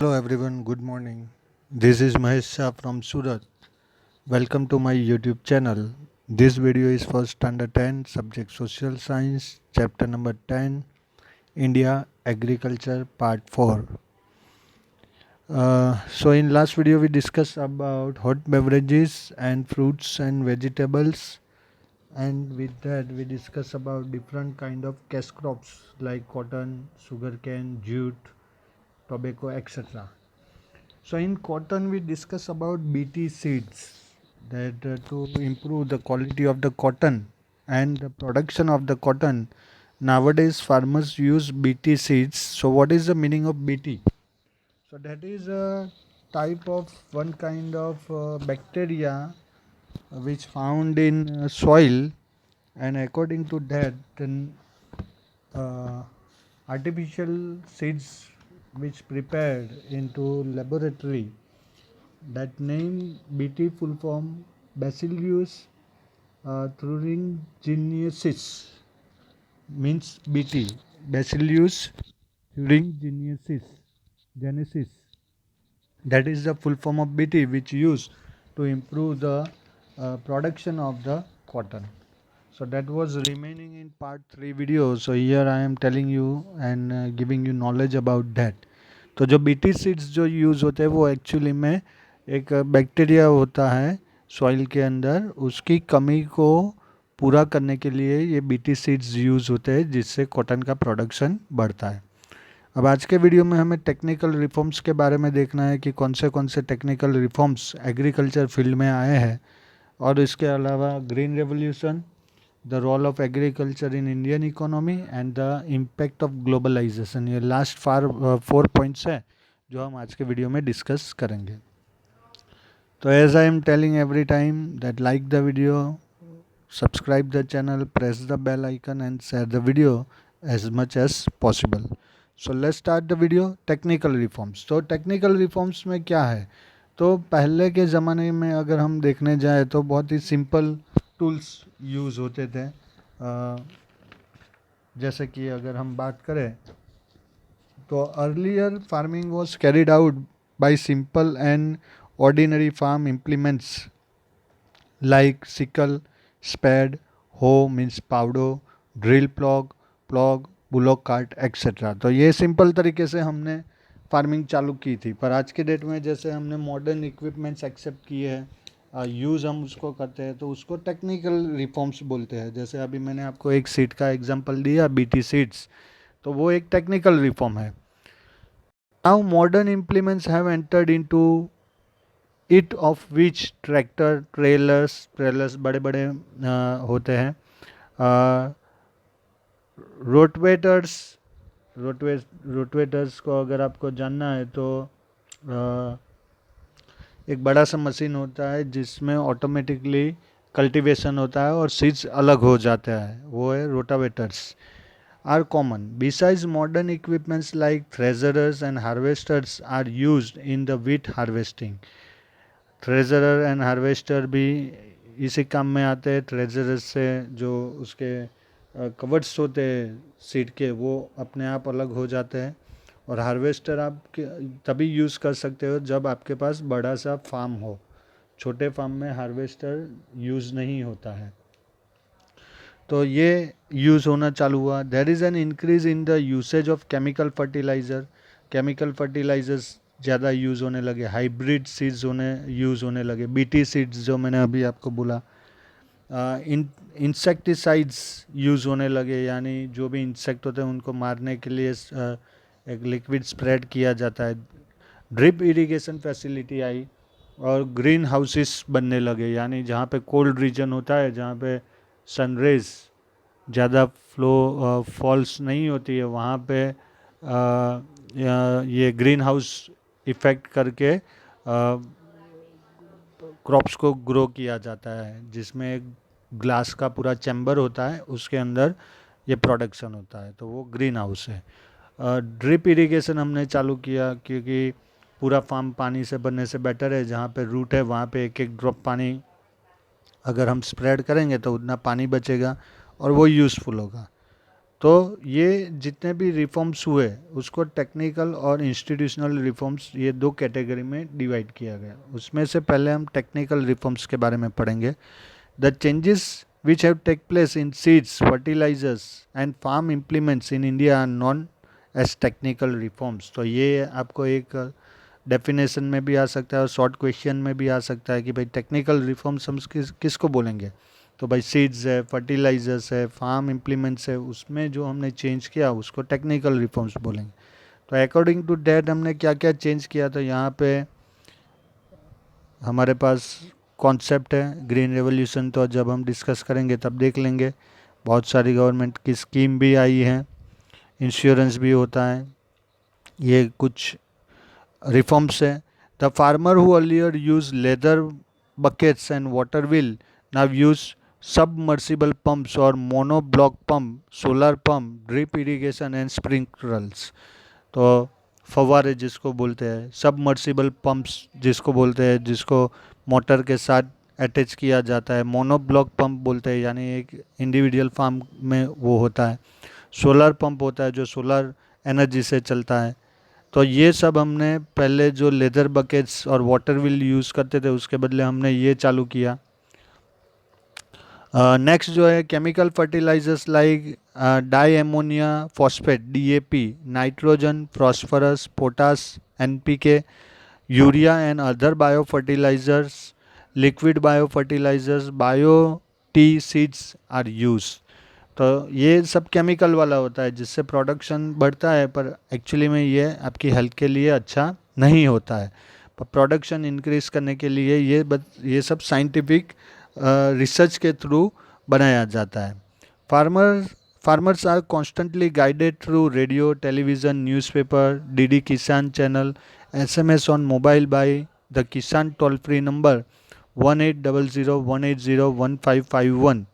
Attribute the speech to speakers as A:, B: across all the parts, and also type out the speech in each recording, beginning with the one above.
A: Hello everyone, good morning. This is Mahesh Shah from Surat. Welcome to my YouTube channel. This video is for Standard 10, Subject Social Science, Chapter number 10, India Agriculture Part 4. So in last video we discussed about hot beverages and fruits and vegetables, and with that we discussed about different kind of cash crops like cotton, sugarcane, jute, tobacco, etc. So in cotton, we discuss about BT seeds that to improve the quality of the cotton and the production of the cotton. Nowadays, farmers use BT seeds. So what is the meaning of BT? So that is a type of one kind of bacteria which found in soil, and according to that, then uh, artificial seeds which prepared into laboratory. That name BT full form Bacillus thuringiensis means BT. Bacillus thuringiensis genesis. That is the full form of BT which used to improve the production of the cotton. So that was remaining in part 3 video. So here I am telling you and giving you knowledge about that. तो जो BT seeds जो use होते हैं वो actually में एक bacteria होता है सॉइल के अंदर, उसकी कमी को पूरा करने के लिए ये बीटी सीड्स यूज़ होते हैं जिससे कॉटन का प्रोडक्शन बढ़ता है। अब आज के वीडियो में हमें टेक्निकल रिफॉर्म्स के बारे में देखना है कि कौन से टेक्निकल रिफॉर्म्स एग्रीकल्चर फील्ड में आए हैं, और इसके अलावा green revolution, the role of agriculture in Indian economy and the impact of globalisation. ये लास्ट 4 पॉइंट्स है जो हम आज के वीडियो में डिस्कस करेंगे। तो as I am telling every time that like the video, subscribe the channel, press the bell icon and share the video as much as possible. So let's start the video. Technical reforms. तो technical reforms में क्या है, तो पहले के ज़माने में अगर हम देखने जाए तो बहुत ही सिंपल टूल्स यूज़ होते थे। जैसे कि अगर हम बात करें तो earlier farming was carried out by simple and ordinary farm implements like sickle, spade, hoe means पाउडो, drill plough, bullock cart etcetera. तो ये सिंपल तरीके से हमने फार्मिंग चालू की थी। पर आज के डेट में जैसे हमने मॉडर्न इक्विपमेंट्स एक्सेप्ट किए हैं, यूज़ हम उसको करते हैं, तो उसको टेक्निकल रिफॉर्म्स बोलते हैं। जैसे अभी मैंने आपको एक सीट का एग्जांपल दिया, बीटी सीड्स, तो वो एक टेक्निकल रिफॉर्म है। Now modern implements have entered into it, of which tractor, trailers बड़े बड़े होते हैं, रोटवेटर्स। रोटवेटर्स को अगर आपको जानना है तो एक बड़ा सा मशीन होता है जिसमें ऑटोमेटिकली कल्टीवेशन होता है और सीड्स अलग हो जाता है, वो है rotavators. Are common besides modern equipments like threshers and harvesters are used in the wheat harvesting. Thresher and harvester भी इसी काम में आते हैं। थ्रेजरर से जो उसके कवर्ड्स होते हैं सीड के, वो अपने आप अलग हो जाते हैं। और हार्वेस्टर आप तभी यूज़ कर सकते हो जब आपके पास बड़ा सा फार्म हो। छोटे फार्म में हार्वेस्टर यूज़ नहीं होता है, तो ये यूज़ होना चालू हुआ। There is an increase in the usage of chemical fertiliser. Chemical fertilisers ज़्यादा यूज़ होने लगे, हाइब्रिड सीड्स यूज़ होने लगे, बीटी सीड्स जो मैंने अभी आपको बोला। इंसेक्टिसाइड्स यूज़ होने लगे, यानी जो भी इंसेक्ट होते हैं उनको मारने के लिए एक लिक्विड स्प्रेड किया जाता है। ड्रिप इरिगेशन फैसिलिटी आई और ग्रीन हाउसेस बनने लगे, यानी जहाँ पे कोल्ड रीजन होता है, जहाँ पे सनरेज ज़्यादा फ्लो फॉल्स नहीं होती है, वहाँ पे ये ग्रीन हाउस इफ़ेक्ट करके क्रॉप्स को ग्रो किया जाता है, जिसमें एक ग्लास का पूरा चैम्बर होता है, उसके अंदर ये प्रोडक्शन होता है, तो वो ग्रीन हाउस है। ड्रिप इरिगेशन हमने चालू किया क्योंकि पूरा फार्म पानी से भरने से बेटर है, जहाँ पे रूट है वहाँ पे एक एक ड्रॉप पानी अगर हम स्प्रेड करेंगे तो उतना पानी बचेगा और वो यूज़फुल होगा। तो ये जितने भी रिफॉर्म्स हुए उसको टेक्निकल और इंस्टीट्यूशनल रिफॉर्म्स, ये दो कैटेगरी में डिवाइड किया गया। उसमें से पहले हम टेक्निकल रिफॉर्म्स के बारे में पढ़ेंगे। The changes which have take place in seeds, fertilizers and farm implements in India are known as technical reforms। तो ये आपको एक डेफिनेशन में भी आ सकता है और शॉर्ट क्वेश्चन में भी आ सकता है कि भाई टेक्निकल रिफॉर्म्स हम किसको बोलेंगे। तो भाई सीड्स है, फर्टिलाइजर्स है, फार्म इम्प्लीमेंट्स है, उसमें जो हमने चेंज किया उसको टेक्निकल रिफॉर्म्स बोलेंगे। तो अकॉर्डिंग टू डैट हमने क्या क्या चेंज किया, तो यहाँ पे हमारे पास कॉन्सेप्ट है ग्रीन रेवोल्यूशन, तो जब हम डिस्कस करेंगे तब देख लेंगे। बहुत सारी गवर्नमेंट की स्कीम भी आई है, इंश्योरेंस भी होता है, ये कुछ रिफॉर्म्स है। The farmer who earlier use leather buckets and water wheel now use submersible pumps और mono block pump, solar pump, drip irrigation and sprinklers. तो फव्वारे जिसको बोलते हैं, सबमर्सिबल पंप्स जिसको बोलते हैं, जिसको मोटर के साथ अटैच किया जाता है, मोनोब्लॉक पंप बोलते हैं, यानी एक इंडिविजुअल फार्म में वो होता है। सोलर पंप होता है जो सोलर एनर्जी से चलता है। तो ये सब हमने पहले जो लेदर बकेट्स और वाटर व्हील यूज़ करते थे उसके बदले हमने ये चालू किया। नेक्स्ट जो है chemical fertilisers like di ammonia phosphate, DAP, nitrogen, phosphorus, potash, NPK, urea and other bio fertilisers, liquid bio fertilisers, bio T seeds are use. तो ये सब केमिकल वाला होता है जिससे प्रोडक्शन बढ़ता है, पर एक्चुअली में ये आपकी हेल्थ के लिए अच्छा नहीं होता है। पर प्रोडक्शन इंक्रीज करने के लिए ये सब साइंटिफिक रिसर्च के थ्रू बनाया जाता है। Farmers are constantly guided through radio, television, newspaper, DD Kisan channel, SMS on mobile by the Kisan toll free number 1800 180 15551,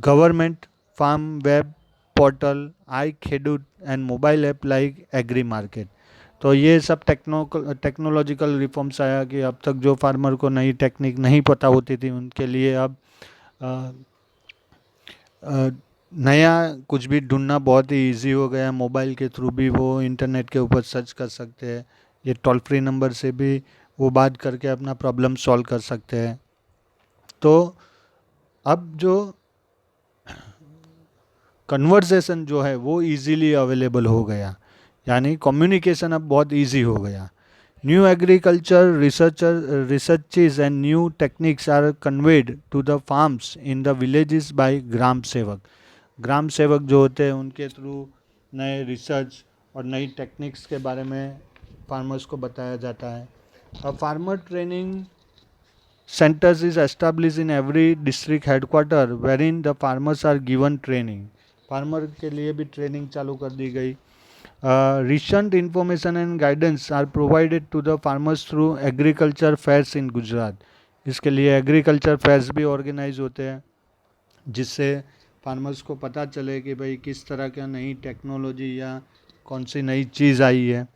A: government farm web portal, I Khedut and mobile app like agri market. तो ये सब technological reforms आया कि अब तक जो farmer को नई टेक्निक नहीं पता होती थी उनके लिए अब अ, अ, नया कुछ भी ढूंढना बहुत ही इजी हो गया। मोबाइल के थ्रू भी वो इंटरनेट के ऊपर सर्च कर सकते हैं, ये टोल फ्री नंबर से भी वो बात करके अपना प्रॉब्लम सॉल्व कर सकते हैं। तो अब जो कन्वर्सेशन जो है वो इजीली अवेलेबल हो गया, यानी कम्युनिकेशन अब बहुत इजी हो गया। New agriculture researches and new techniques are conveyed to the farms in the villages by gram sevak. ग्राम सेवक जो होते हैं उनके थ्रू नए रिसर्च और नई टेक्निक्स के बारे में फार्मर्स को बताया जाता है। A farmer training centers is established in every district headquarter wherein the farmers are given training। Farmer के लिए भी ट्रेनिंग चालू कर दी गई। Recent information and guidance are provided to the farmers through agriculture fairs in Gujarat. इसके लिए agriculture fears भी ऑर्गेनाइज होते हैं जिससे फार्मर्स को पता चले कि भाई किस तरह का नई टेक्नोलॉजी या कौन सी नई चीज़ आई है।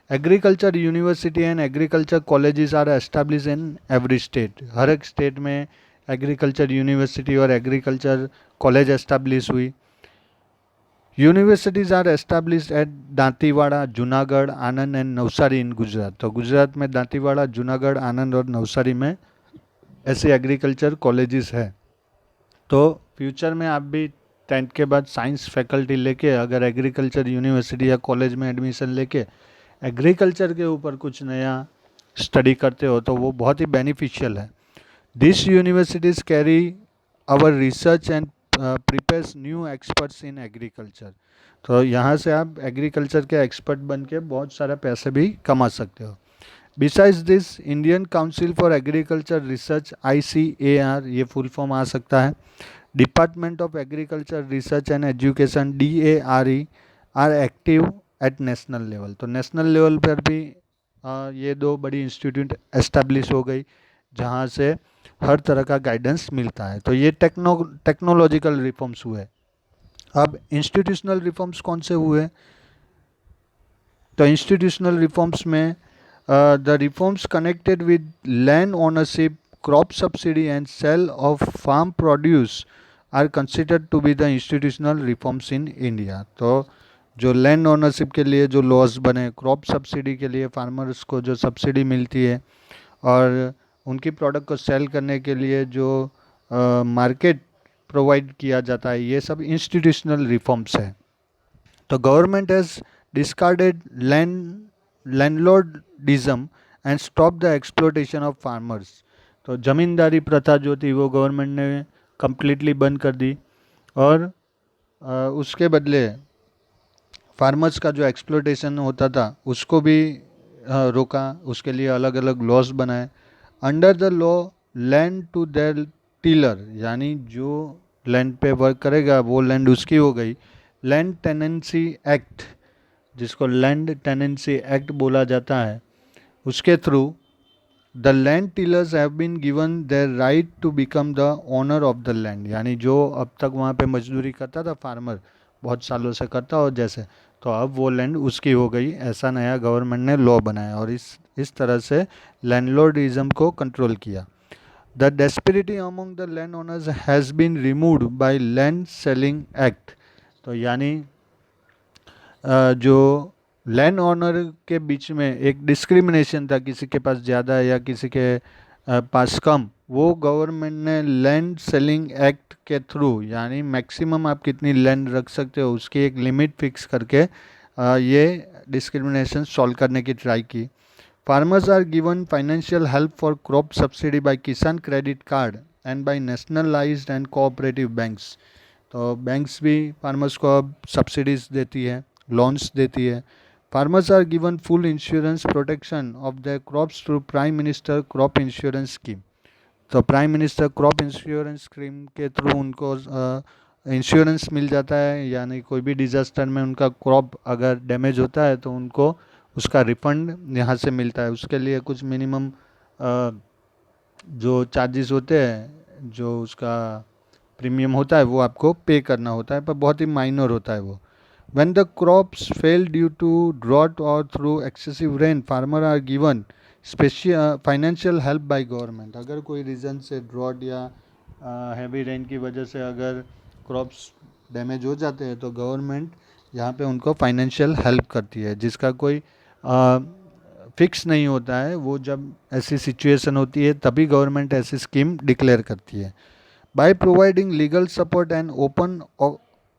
A: Agriculture university and agriculture colleges are establish in every state. हर एक स्टेट में एग्रीकल्चर यूनिवर्सिटी और एग्रीकल्चर कॉलेज एस्टैब्लिश हुई। Universities are established at Dantiwada, Junagadh, Anand and Navsari in Gujarat. तो गुजरात में दांतीवाड़ा, जूनागढ़, आनंद और नवसारी में ऐसे एग्रीकल्चर कॉलेजेस है। तो फ्यूचर में आप भी 10th के बाद साइंस फैकल्टी लेके अगर एग्रीकल्चर यूनिवर्सिटी या कॉलेज में एडमिशन लेके एग्रीकल्चर के ऊपर कुछ नया स्टडी करते हो तो वो बहुत ही बेनिफिशियल है। This universities carry our research and prepares new experts in agriculture. तो यहाँ से आप एग्रीकल्चर के एक्सपर्ट बन के बहुत सारा पैसे भी कमा सकते हो। Besides this Indian Council for Agriculture Research, ICAR ये फुल फॉर्म आ सकता है, Department of Agriculture Research and Education, DARE are active at national level. तो नेशनल लेवल पर भी ये दो बड़ी इंस्टीट्यूट एस्टेब्लिश हो गई जहाँ से हर तरह का गाइडेंस मिलता है। तो ये टेक्नोलॉजिकल रिफॉर्म्स हुए। अब इंस्टीट्यूशनल रिफॉर्म्स कौन से हुए, तो इंस्टीट्यूशनल रिफॉर्म्स में the reforms connected with land ownership, crop subsidy and sale of farm produce are considered to be the institutional reforms in India. तो जो लैंड ओनरशिप के लिए जो लॉज बने, क्रॉप सब्सिडी के लिए फार्मर्स को जो सब्सिडी मिलती है, और उनकी प्रोडक्ट को सेल करने के लिए जो मार्केट प्रोवाइड किया जाता है, ये सब इंस्टीट्यूशनल रिफॉर्म्स है। तो government has discarded landlordism and stop the exploitation of farmers. तो ज़मींदारी प्रथा जो थी वो गवर्नमेंट ने कम्प्लीटली बंद कर दी, और उसके बदले फार्मर्स का जो एक्सप्लोटेशन होता था उसको भी रोका। उसके लिए अलग अलग लॉज बनाए। Under the law land to their tiller, यानी जो लैंड पे वर्क करेगा वो लैंड उसकी हो गई। लैंड टेनेंसी एक्ट, जिसको लैंड टेनेंसी एक्ट बोला जाता है, उसके through the land tillers have been given their right to become the owner of the land. यानी जो अब तक वहाँ पे मजदूरी करता था फार्मर, बहुत सालों से करता हो जैसे, तो अब वो लैंड उसकी हो गई। ऐसा नया गवर्नमेंट ने लॉ बनाया और इस तरह से लैंडलॉर्डिज्म को कंट्रोल किया। The disparity among the land owners has been removed by land ceiling act. तो यानी जो लैंड ओनर के बीच में एक डिस्क्रिमिनेशन था, किसी के पास ज़्यादा या किसी के पास कम, वो गवर्नमेंट ने लैंड सेलिंग एक्ट के थ्रू, यानी मैक्सिमम आप कितनी लैंड रख सकते हो उसकी एक लिमिट फिक्स करके ये डिस्क्रिमिनेशन सॉल्व करने की ट्राई की। Farmers are given financial help for crop subsidy by kisan credit card and by nationalised and cooperative banks. तो बैंक्स भी फार्मर्स को अब सब्सिडीज देती है, लोन्स देती है। Farmers are given full insurance protection of the crops through prime minister crop insurance scheme. तो prime minister crop insurance scheme के थ्रू उनको इंश्योरेंस मिल जाता है, यानी कोई भी डिज़ास्टर में उनका क्रॉप अगर डैमेज होता है तो उनको उसका रिफंड यहाँ से मिलता है। उसके लिए कुछ मिनिमम जो चार्जेस होते हैं, जो उसका प्रीमियम होता है, वो आपको पे करना होता है, पर बहुत ही माइनर होता है वो। When the crops fail due to drought or through excessive rain, farmer are given special financial help by government। अगर कोई रीज़न से ड्रॉट या हैवी रेन की वजह से अगर क्रॉप्स डैमेज हो जाते हैं तो गवर्नमेंट यहाँ पे उनको फाइनेंशियल हेल्प करती है, जिसका कोई फिक्स नहीं होता है। वो जब ऐसी सिचुएशन होती है तभी गवर्नमेंट ऐसी स्कीम डिक्लेयर करती है। By providing legal support and open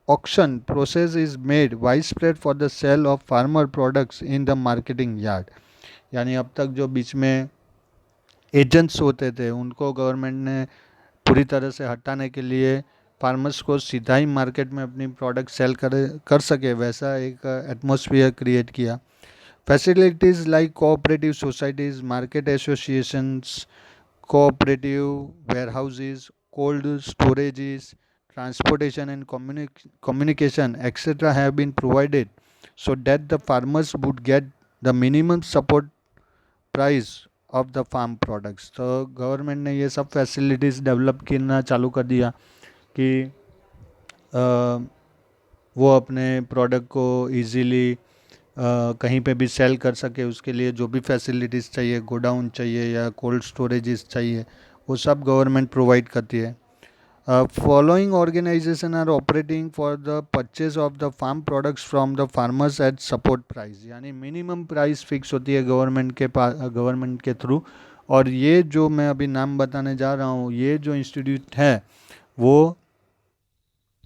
A: auction process is made widespread for the sale of farmer products in the marketing yard। यानी अब तक जो बीच में एजेंट्स होते थे उनको गवर्नमेंट ने पूरी तरह से हटाने के लिए फार्मर्स को सीधा ही मार्केट में अपनी प्रोडक्ट सेल कर सके, वैसा एक एटमॉस्फेयर क्रिएट किया। Facilities like cooperative societies, market associations, cooperative warehouses, cold storages, transportation and communication, etc. have been provided so that the farmers would get the minimum support price of the farm products। तो government ने ये सब facilities develop करना चालू कर दिया कि वो अपने प्रोडक्ट को इजीली कहीं पे भी सेल कर सके। उसके लिए जो भी फैसिलिटीज़ चाहिए, गोडाउन चाहिए या कोल्ड स्टोरेजेस चाहिए, वो सब गवर्नमेंट प्रोवाइड करती है। Following organisation are operating for the purchase of the farm products from the farmers at support price. यानी मिनिमम प्राइस फिक्स होती है गवर्नमेंट के थ्रू। और ये जो मैं अभी नाम बताने जा रहा हूँ, ये जो इंस्टीट्यूट है वो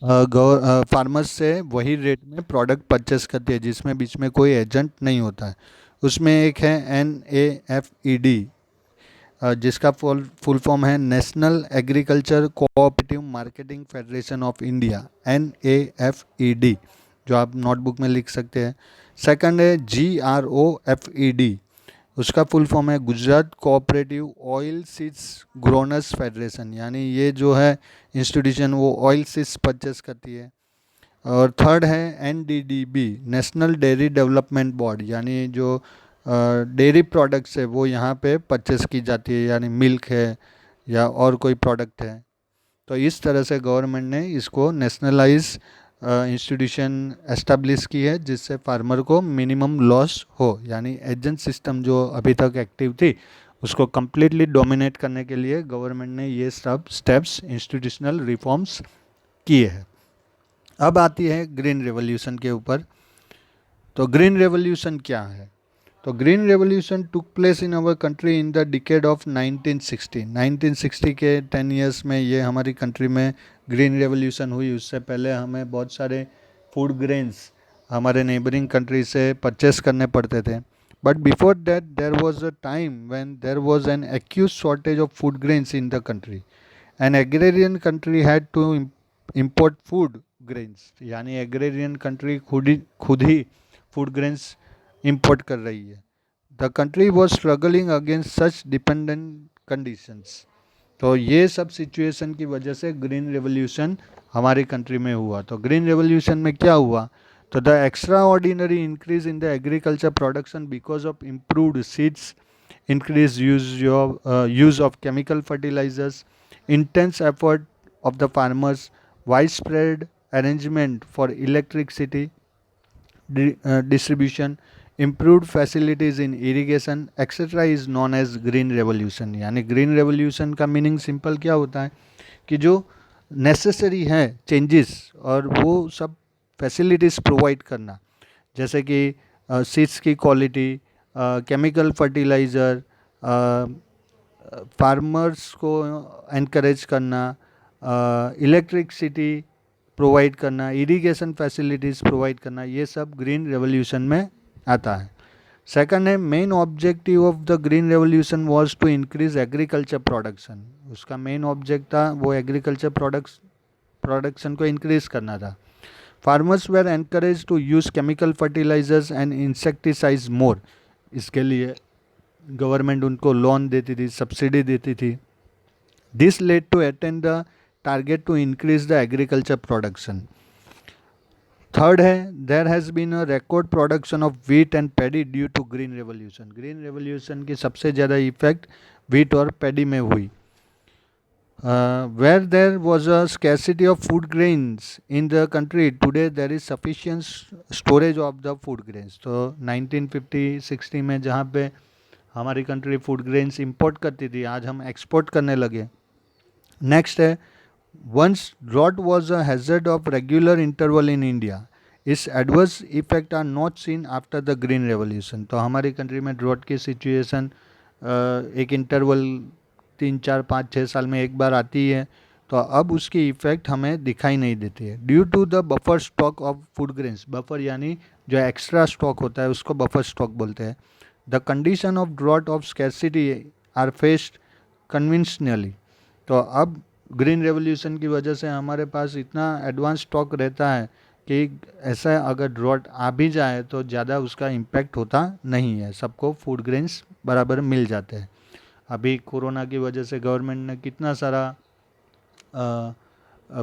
A: फार्मर्स से वही रेट में प्रोडक्ट परचेस करती है, जिसमें बीच में कोई एजेंट नहीं होता है। उसमें एक है NAFED, जिसका फुल फॉर्म है national agriculture cooperative marketing federation of India, NAFED, जो आप नोटबुक में लिख सकते हैं। सेकंड है GROFED, उसका फुल फॉर्म है Gujarat cooperative oil seeds growers federation. यानी ये जो है इंस्टीट्यूशन वो ऑयल सीड्स परचेस करती है। और थर्ड है NDDB, national dairy development board, यानी जो डेयरी प्रोडक्ट्स है वो यहाँ पे परचेस की जाती है, यानी मिल्क है या और कोई प्रोडक्ट है। तो इस तरह से गवर्नमेंट ने इसको नेशनलाइज इंस्टीट्यूशन एस्टेब्लिश की है, जिससे फार्मर को मिनिमम लॉस हो। यानी एजेंट सिस्टम जो अभी तक एक्टिव थी उसको कम्प्लीटली डोमिनेट करने के लिए गवर्नमेंट ने ये सब स्टेप्स, इंस्टीट्यूशनल रिफॉर्म्स किए हैं। अब आती है ग्रीन रेवोल्यूशन के ऊपर। तो ग्रीन रेवोल्यूशन क्या है? तो green revolution took place in our country in the decade of 1960। 1960 के 10 ईयर्स में ये हमारी कंट्री में ग्रीन रेवोल्यूशन हुई। उससे पहले हमें बहुत सारे फूड ग्रेन्स हमारे नेबरिंग कंट्री से परचेस करने पड़ते थे। But before that there was a time when there was an acute shortage of food grains in the country. An agrarian country had to import food grains, यानी agrarian country खुद ही food grains import कर रही है। The country was struggling against such dependent conditions. तो ये सब situation की वजह से ग्रीन रेवोल्यूशन हमारी कंट्री में हुआ। तो ग्रीन रेवोल्यूशन में क्या हुआ? तो the extra ordinary increase in the agriculture production because of improved seeds, increased use of chemical fertilizers, intense effort of the farmers, widespread arrangement for electricity distribution, improved facilities in irrigation, etc. is known as green revolution। यानी green revolution का meaning simple क्या होता है कि जो necessary है changes और वो सब फैसिलिटीज़ प्रोवाइड करना, जैसे कि सीड्स की क्वालिटी, केमिकल फर्टिलाइज़र, फार्मर्स को एनकरेज करना, इलेक्ट्रिसिटी प्रोवाइड करना, इरिगेशन फैसिलिटीज़ प्रोवाइड करना, ये सब ग्रीन रेवोल्यूशन में आता है। सेकंड है, main objective of the green revolution was to increase agriculture production. उसका मेन ऑब्जेक्ट था वो एग्रीकल्चर प्रोडक्शन को इंक्रीज करना था। Farmers were encourage to use chemical fertilisers and insecticides more. इसके लिए गवर्नमेंट उनको लोन देती थी, सब्सिडी देती थी। This led to attain the target to increase the agriculture production. Third है, there has been a record production of wheat and paddy due to green revolution. Green revolution की सबसे ज़्यादा effect wheat और paddy में हुई। Where there was a scarcity of food grains in the country, today there is sufficient storage of the food grains। तो 1950-60 में जहाँ पे हमारी कंट्री फूड ग्रेन्स इंपोर्ट करती थी, आज हम एक्सपोर्ट करने लगे। नेक्स्ट है, once drought was a hazard of regular interval in India, its adverse effect are not seen after the green revolution. तो हमारी कंट्री में ड्रॉट की सिचुएशन एक इंटरवल 3, 4, 5, 6 साल में एक बार आती है, तो अब उसकी इफ़ेक्ट हमें दिखाई नहीं देती है। Due to the buffer stock of food grains, buffer यानी जो एक्स्ट्रा स्टॉक होता है उसको बफर स्टॉक बोलते हैं। The condition of drought of scarcity are faced conventionally. तो अब ग्रीन रेवोल्यूशन की वजह से हमारे पास इतना एडवांस स्टॉक रहता है कि ऐसा अगर ड्रॉट आ भी जाए तो ज़्यादा उसका इम्पैक्ट होता नहीं है, सबको फूड ग्रेन्स बराबर मिल जाते हैं। अभी कोरोना की वजह से गवर्नमेंट ने कितना सारा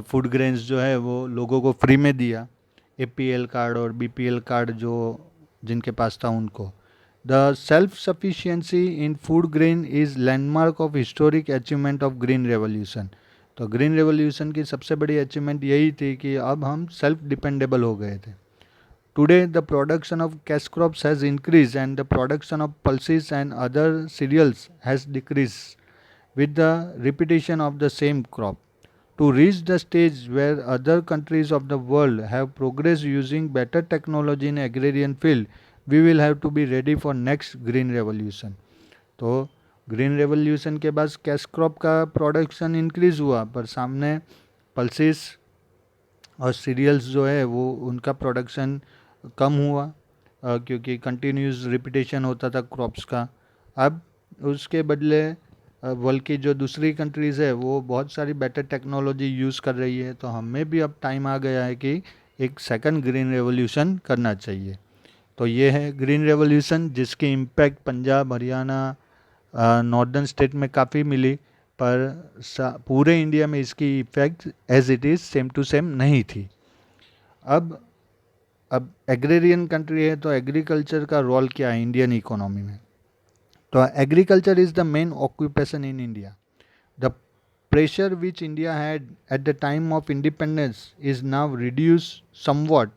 A: फूड ग्रेन्स जो है वो लोगों को फ्री में दिया, एपीएल कार्ड और बीपीएल कार्ड जो जिनके पास था उनको। The self sufficiency in food grain is landmark of historic achievement of green revolution. तो ग्रीन रेवोल्यूशन की सबसे बड़ी अचीवमेंट यही थी कि अब हम सेल्फ डिपेंडेबल हो गए थे। Today, the production of cash crops has increased and the production of pulses and other cereals has decreased with the repetition of the same crop. To reach the stage where other countries of the world have progressed using better technology in agrarian field, we will have to be ready for next green revolution। तो green revolution के बाद cash crop का production increase हुआ, पर सामने pulses और serials जो है वो उनका प्रोडक्शन कम हुआ, क्योंकि कंटिन्यूस रिपीटेशन होता था क्रॉप्स का। अब उसके बदले वर्ल्ड की जो दूसरी कंट्रीज़ है वो बहुत सारी बेटर टेक्नोलॉजी यूज़ कर रही है, तो हमें भी अब टाइम आ गया है कि एक सेकंड ग्रीन रेवोल्यूशन करना चाहिए। तो ये है ग्रीन रेवोल्यूशन, जिसकी impact Punjab, Haryana, northern state में काफ़ी मिली, पर पूरे इंडिया में इसकी effect as it is same to same नहीं थी। अब एग्रेरियन कंट्री है तो एग्रीकल्चर का रोल क्या है इंडियन इकोनॉमी में? तो agriculture is the main occupation in India. The pressure which India had at the time of independence is now reduce somewhat,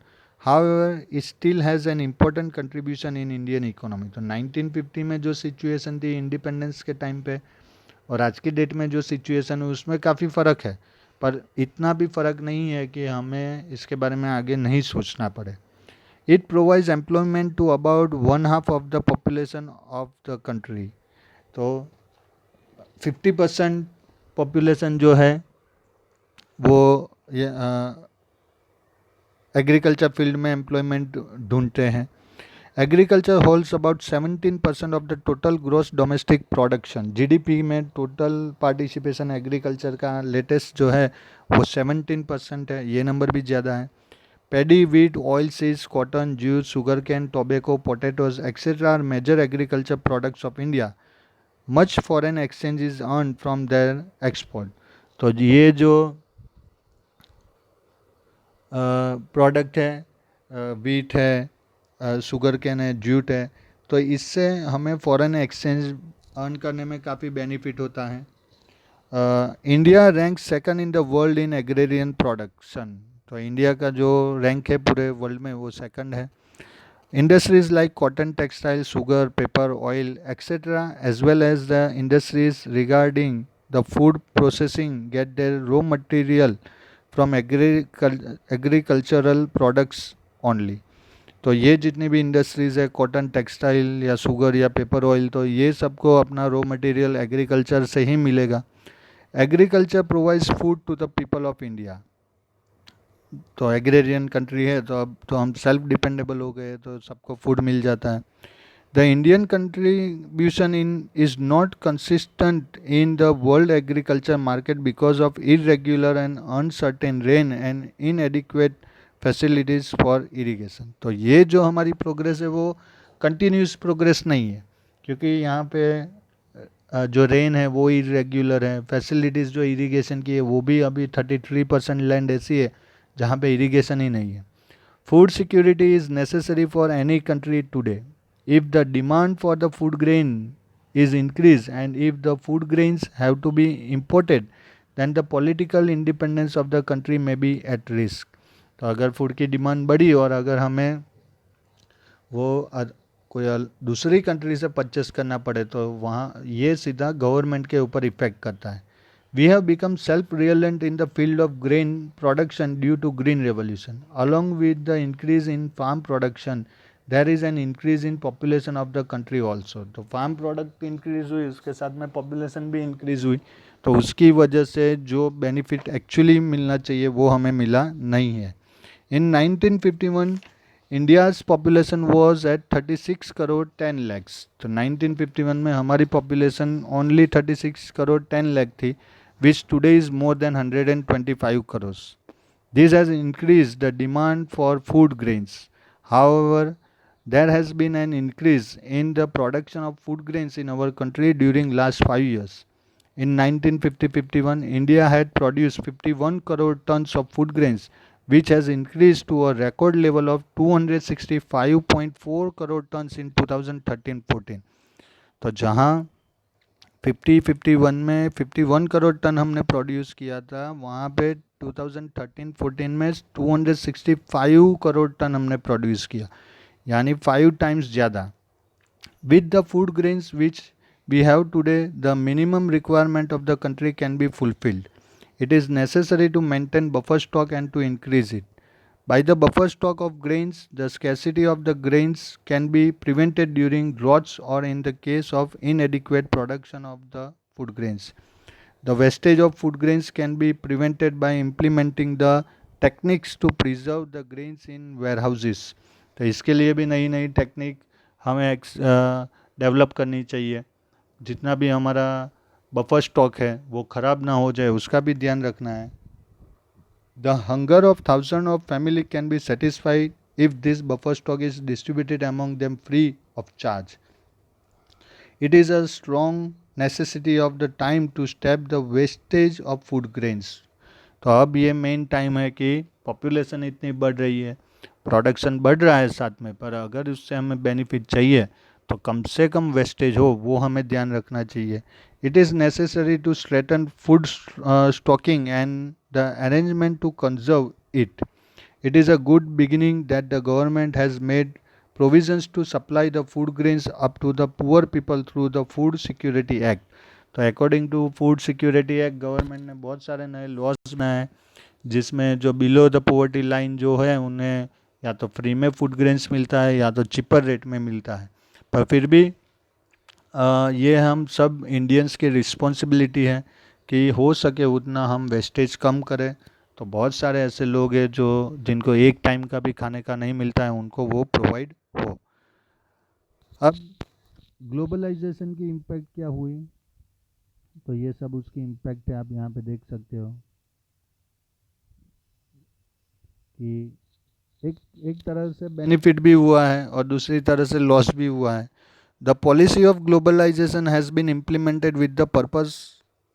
A: however it still has an important contribution in Indian economy. तो 1950 में जो situation थी independence के time पे और आज की date में जो सिचुएशन है उसमें काफ़ी फ़र्क है, पर इतना भी फ़र्क नहीं है कि हमें इसके बारे में आगे नहीं सोचना पड़े. It provides employment to about one half of the population of the country. तो 50% पॉपुलेशन जो है वो ये एग्रीकल्चर फील्ड में एम्प्लॉयमेंट ढूंढते हैं. Agriculture holds about 17% of the total gross domestic production. GDP में टोटल पार्टिसिपेशन एग्रीकल्चर का लेटेस्ट जो है वो 17% है. ये नंबर भी ज़्यादा है. Paddy, wheat, oilseeds, cotton, jute, sugarcane, tobacco, potatoes, etc. are major agriculture products of India. Much foreign exchange is earned from their export. तो ये जो प्रोडक्ट है, वीट है, शुगर कैन है, जूट है, तो इससे हमें फॉरेन एक्सचेंज अर्न करने में काफ़ी बेनिफिट होता है. India rank second in the world in agrarian production. तो इंडिया का जो रैंक है पूरे वर्ल्ड में वो सेकंड है. Industries like cotton, textile, sugar, paper, oil etcetera as well as the industries regarding the food processing get their raw material from agricultural products only. तो ये जितनी भी इंडस्ट्रीज़ है, कॉटन, टेक्सटाइल या शुगर या पेपर ऑयल, तो ये सबको अपना रॉ मटेरियल एग्रीकल्चर से ही मिलेगा. Agriculture provides food to the people of India. तो एग्रेरियन कंट्री है तो अब तो हम सेल्फ डिपेंडेबल हो गए, तो सबको फूड मिल जाता है. The Indian contribution in is not consistent in the world agriculture market because of irregular and uncertain rain and इनएडिक्वेट facilities for irrigation. तो ये जो हमारी प्रोग्रेस है वो कंटिन्यूस प्रोग्रेस नहीं है, क्योंकि यहाँ पे जो रेन है वो इरेग्युलर है. फैसिलिटीज़ जो इरिगेशन की है वो भी अभी 33% लैंड ऐसी है जहाँ पे इरिगेशन ही नहीं है. Food security is necessary for any country today. If the demand for the food grain is increase and if the food grains have to be imported then the political independence of the country may be at risk. तो अगर food की demand बढ़ी और अगर हमें वो कोई दूसरी कंट्री से परचेस करना पड़े तो वहाँ ये सीधा गवर्नमेंट के ऊपर इफेक्ट करता है. We have become self-reliant in the field of grain production due to green revolution. Along with the increase in farm production, there is an increase in population of the country also. तो farm product increase हुई, उसके साथ में population भी increase हुई, तो उसकी वजह से जो benefit actually मिलना चाहिए वो हमें मिला नहीं है. In 1951, India's population was at 36 crore 10 lakhs. तो 1951 में हमारी population only 36 crore 10 lakh थी, which today is more than 125 crores. This has increased the demand for food grains. However, there has been an increase in the production of food grains in our country during last 5 years. In 1950-51, India had produced 51 crore tons of food grains, which has increased to a record level of 265.4 crore tons in 2013-14. तो जहाँ 51 में 51 crore ton हमने produce किया था, वहाँ पे 2013-14 में 265 crore ton हमने प्रोड्यूस किया, यानी 5 टाइम्स ज़्यादा. With the food grains which we have today the minimum requirement of the country can be fulfilled. It is necessary to maintain buffer stock and to increase it. By the buffer stock of grains, the scarcity of the grains can be prevented during droughts or in the case of inadequate production of the food grains. The wastage of food grains can be prevented by implementing the techniques to preserve the grains in warehouses. तो इसके लिए भी नई नई technique हमें develop करनी चाहिए. जितना भी हमारा बफर स्टॉक है वो ख़राब ना हो जाए, उसका भी ध्यान रखना है. The hunger of thousands of families can be satisfied if this buffer stock is distributed among them free of charge. It is a strong necessity of the time to stop the wastage of food grains. तो अब ये main time है कि population इतनी बढ़ रही है, production बढ़ रहा है साथ में, पर अगर उससे हमें बेनिफिट चाहिए तो कम से कम वेस्टेज हो वो हमें ध्यान रखना चाहिए. It is necessary to strengthen food stocking and the arrangement to conserve it. It is a good beginning that the government has made provisions to supply the food grains up to the poor people through the Food Security Act. तो according to Food Security Act government ने बहुत सारे नए laws बनाए हैं, जिसमें जो below the poverty line जो है उन्हें या तो फ्री में फूड ग्रेन्स मिलता है या तो चिपर रेट में मिलता है। पर फिर भी ये हम सब इंडियंस की रिस्पॉन्सिबिलिटी है कि हो सके उतना हम वेस्टेज कम करें। तो बहुत सारे ऐसे लोग हैं जो जिनको एक टाइम का भी खाने का नहीं मिलता है, उनको वो प्रोवाइड हो। अब ग्लोबलाइजेशन की इम्पैक्ट क्या हुई, तो ये सब उसकी इम्पैक्ट है, आप यहाँ पे देख सकते हो कि एक एक तरह से बेनिफिट भी हुआ है और दूसरी तरह से लॉस भी हुआ है। The policy of globalisation has been implemented with the purpose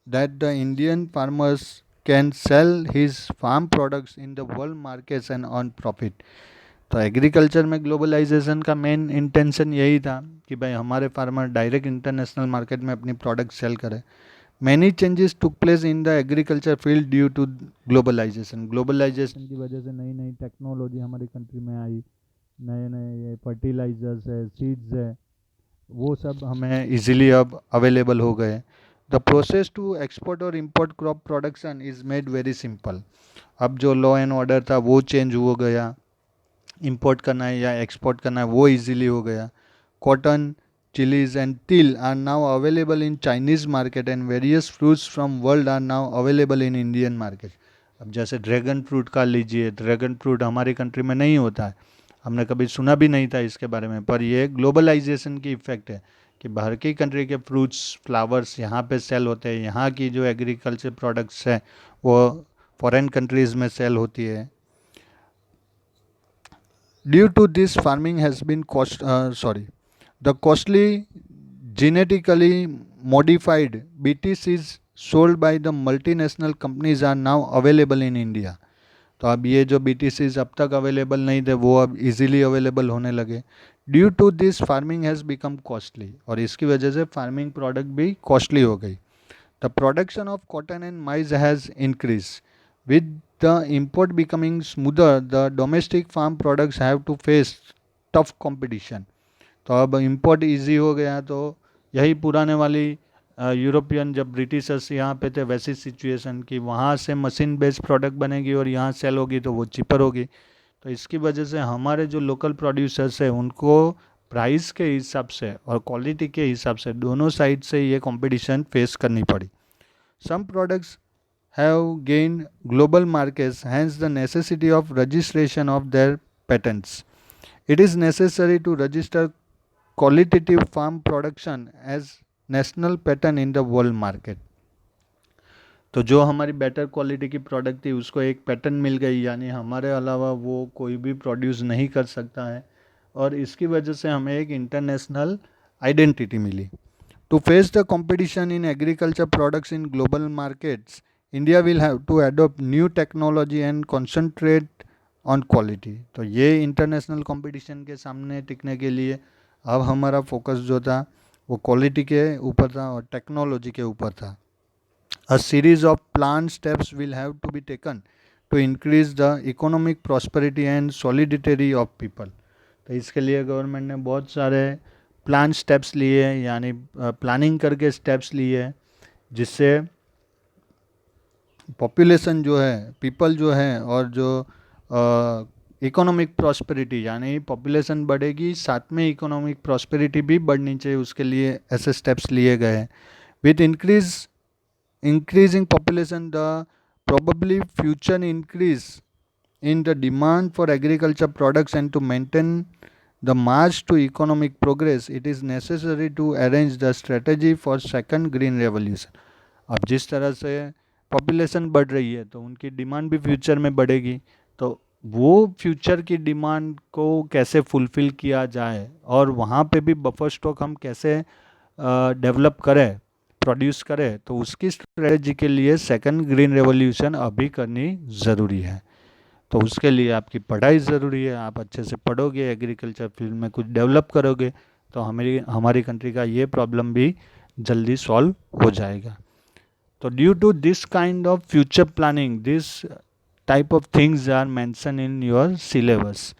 A: that the Indian farmers can sell his farm products in the world markets and earn profit. तो एग्रीकल्चर में ग्लोबलाइजेशन का मेन इंटेंशन यही था कि भाई हमारे फार्मर डायरेक्ट इंटरनेशनल मार्केट में अपनी प्रोडक्ट सेल करें। Many changes took place in the agriculture field due to globalisation. Globalisation की वजह से नई नई टेक्नोलॉजी हमारी कंट्री में आई, नए नए ये फर्टिलाइजर्स है, सीड्स है, वो सब हमें इजीली अब अवेलेबल हो गए। द प्रोसेस टू एक्सपोर्ट और import crop production is made very simple. अब जो लॉ एंड ऑर्डर था वो चेंज हो गया, इंपोर्ट करना है या एक्सपोर्ट करना है वो इजीली हो गया। Cotton, chillies and til are now available in Chinese market and various fruits from world are now available in Indian market. अब जैसे ड्रैगन फ्रूट का लीजिए, ड्रैगन फ्रूट हमारी कंट्री में नहीं होता है, हमने कभी सुना भी नहीं था इसके बारे में, पर ये ग्लोबलाइजेशन की इफेक्ट है कि बाहर की कंट्री के फ्रूट्स, फ्लावर्स यहाँ पे सेल होते हैं, यहाँ की जो एग्रीकल्चर प्रोडक्ट्स हैं वो फॉरेन कंट्रीज़ में सेल होती है। Due to this, farming has been the costly genetically modified BTCs sold by the multinational companies are now available in India. तो अब ये जो BTCs अब तक अवेलेबल नहीं थे वो अब इजीली अवेलेबल होने लगे। Due to this farming has become costly, और इसकी वजह से फार्मिंग प्रोडक्ट भी कॉस्टली हो गई। The production of cotton and maize has increased. With the import becoming smoother, the domestic farm products have to face tough competition. तो अब import easy हो गया, तो यही पुराने वाली यूरोपियन जब ब्रिटिशर्स यहाँ पे थे वैसी सिचुएशन कि वहाँ से मशीन बेस्ड प्रोडक्ट बनेगी और यहाँ सेल होगी तो वो चीपर होगी। तो इसकी वजह से हमारे जो लोकल प्रोड्यूसर्स हैं उनको प्राइस के हिसाब से और क्वालिटी के हिसाब से दोनों साइड से ये कंपटीशन फेस करनी पड़ी। Some products have gained global markets, hence the necessity of registration of their patents. It is necessary to register qualitative farm production as national pattern in the world market. तो जो हमारी better quality की product थी उसको एक pattern मिल गई, यानी हमारे अलावा वो कोई भी प्रोड्यूस नहीं कर सकता है, और इसकी वजह से हमें एक इंटरनेशनल आइडेंटिटी मिली। To face the competition in agriculture products in global markets, India will have to adopt new technology and concentrate on quality. तो ये इंटरनेशनल कंपटीशन के सामने टिकने के लिए अब हमारा फोकस जो था वो क्वालिटी के ऊपर था और टेक्नोलॉजी के ऊपर था। A series of planned steps will have to be taken to increase the economic prosperity and solidarity of people. तो इसके लिए गवर्नमेंट ने बहुत सारे प्लान स्टेप्स लिए हैं, यानी प्लानिंग करके स्टेप्स लिए हैं, जिससे पॉपुलेशन जो है, पीपल जो है, और जो इकोनॉमिक प्रॉस्पेरिटी, यानी पॉपुलेशन बढ़ेगी साथ में इकोनॉमिक प्रॉस्पेरिटी भी बढ़नी चाहिए, उसके लिए ऐसे स्टेप्स लिए गए हैं। With increasing population, the probably future increase in the demand for agriculture products, and to maintain the march to economic progress, it is necessary to arrange the strategy for second green revolution. अब जिस तरह से population बढ़ रही है तो उनकी demand भी फ्यूचर में बढ़ेगी, तो वो फ्यूचर की डिमांड को कैसे फुलफिल किया जाए और वहाँ पे भी बफर स्टॉक हम कैसे डेवलप करें, प्रोड्यूस करें, तो उसकी स्ट्रेटजी के लिए सेकंड ग्रीन रेवोल्यूशन अभी करनी ज़रूरी है। तो उसके लिए आपकी पढ़ाई ज़रूरी है, आप अच्छे से पढ़ोगे, एग्रीकल्चर फील्ड में कुछ डेवलप करोगे, तो हमारी कंट्री का ये प्रॉब्लम भी जल्दी सॉल्व हो जाएगा। तो due to this kind of future planning, this type of things are mention in your syllabus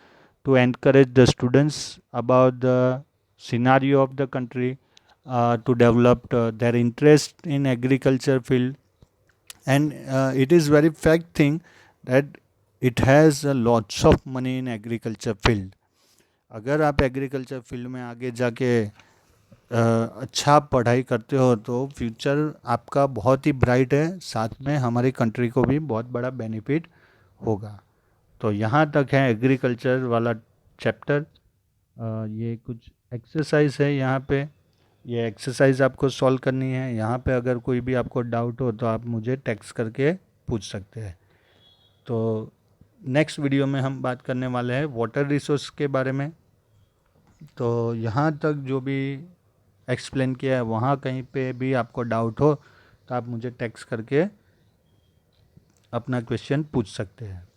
A: to encourage the students about the scenario of the country, to develop their interest in agriculture field. And it is very fact thing that it has lots of money in agriculture field. अगर आप agriculture field में आगे जाके अच्छा पढ़ाई करते हो तो फ्यूचर आपका बहुत ही ब्राइट है, साथ में हमारी कंट्री को भी बहुत बड़ा बेनिफिट होगा। तो यहाँ तक है एग्रीकल्चर वाला चैप्टर। ये कुछ एक्सरसाइज है यहाँ पे, ये एक्सरसाइज आपको सॉल्व करनी है। यहाँ पे अगर कोई भी आपको डाउट हो तो आप मुझे टेक्स्ट करके पूछ सकते हैं। तो नेक्स्ट वीडियो में हम बात करने वाले हैं वाटर रिसोर्स के बारे में। तो यहाँ तक जो भी एक्सप्लेन किया है, वहाँ कहीं पे भी आपको डाउट हो तो आप मुझे टेक्स्ट करके अपना क्वेश्चन पूछ सकते हैं।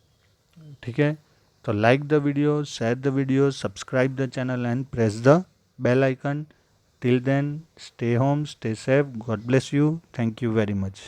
A: ठीक है, तो like the video, share the video, subscribe the channel and press the bell icon. Till then, stay home, stay safe. God bless you. Thank you very much.